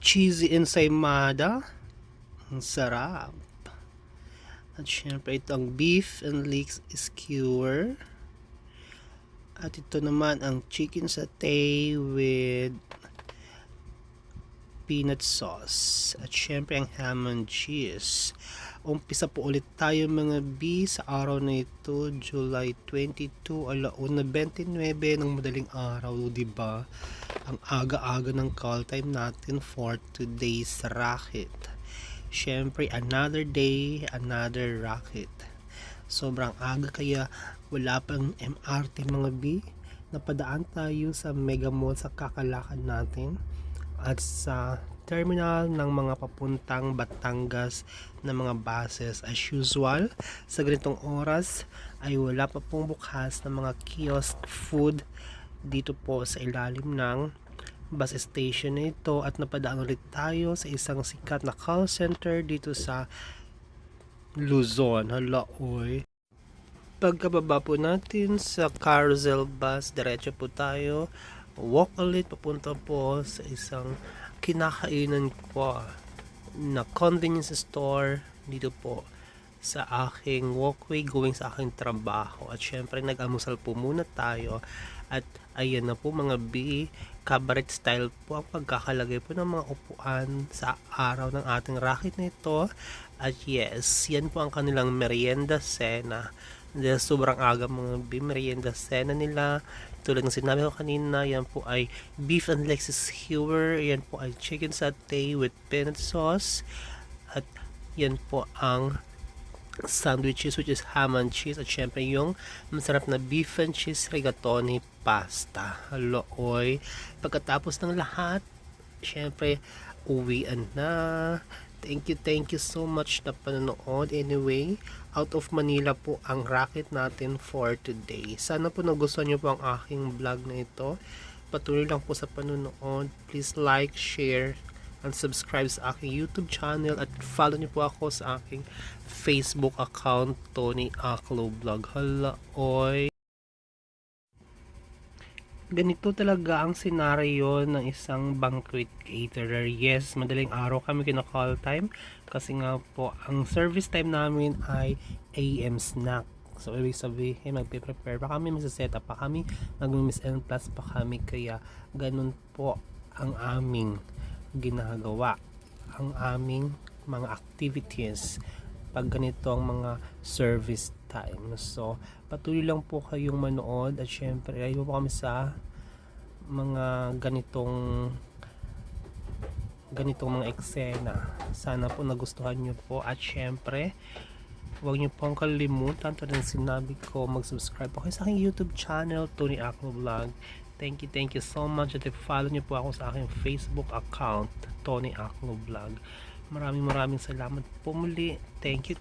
cheesy ensaymada. Ang sarap. At syempre ito ang beef and leeks skewer. At ito naman ang chicken satay with peanut sauce. At syempre ang ham and cheese. Umpisa po ulit tayo mga B sa araw na ito, July 22, 1:29 ng madaling araw, diba? Ang aga-aga ng call time natin for today's racket. Syempre, another day, another racket. Sobrang aga kaya wala pang MRT mga B. Napadaan tayo sa Mega Mall sa kakalakad natin at sa terminal ng mga papuntang Batangas na mga buses. As usual, sa ganitong oras ay wala pa pong bukas ng mga kiosk food dito po sa ilalim ng bus station na ito, at napadaan ulit tayo sa isang sikat na call center dito sa Luzon. Hala, oy. Pagkababa po natin sa carousel bus, diretso po tayo. Walk ulit papunta po sa isang kinakainan ko na convenience store dito po sa aking walkway going sa aking trabaho. At syempre nag-amusal po muna tayo. At ayan na po mga B, cabaret style po ang pagkakalagay po ng mga upuan sa araw ng ating racket na ito. At yes, yan po ang kanilang merienda cena. Dahil sobrang aga mga B, merienda cena nila. Tulad ng sinabi ko kanina, yan po ay beef and legs skewer, yan po ay chicken satay with peanut sauce, at yan po ang sandwiches which is ham and cheese, at syempre yung masarap na beef and cheese rigatoni pasta. Hello, oy. Pagkatapos ng lahat, syempre uwian na. Thank you so much na panonood. Anyway, out of Manila po ang racket natin for today. Sana po nagustuhan nyo po ang aking vlog na ito. Patuloy lang po sa panonood. Please like, share, and subscribe sa aking YouTube channel, at follow nyo po ako sa aking Facebook account, Tony Aklo Vlog. Hala, oy. Ganito talaga ang senaryo ng isang banquet caterer. Yes, madaling araw kami kina-call time kasi nga po ang service time namin ay AM snack. So ibig sabihin magpe-prepare pa kami, mag-set up pa kami, mag-miss and plus pa kami, kaya ganun po ang aming ginagawa, ang aming mga activities pag ganito ang mga service time. So patuloy lang po kayong manood, at syempre ay po kami sa mga ganitong mga eksena. Sana po nagustuhan nyo po, at syempre huwag nyo pong kalimutan, tulad ng sinabi ko, mag-subscribe po kayo sa aking YouTube channel, Tony Aklo Vlog. Thank you so much, at follow nyo po ako sa aking Facebook account, Tony Aklo Vlog. Maraming salamat po muli. Thank you.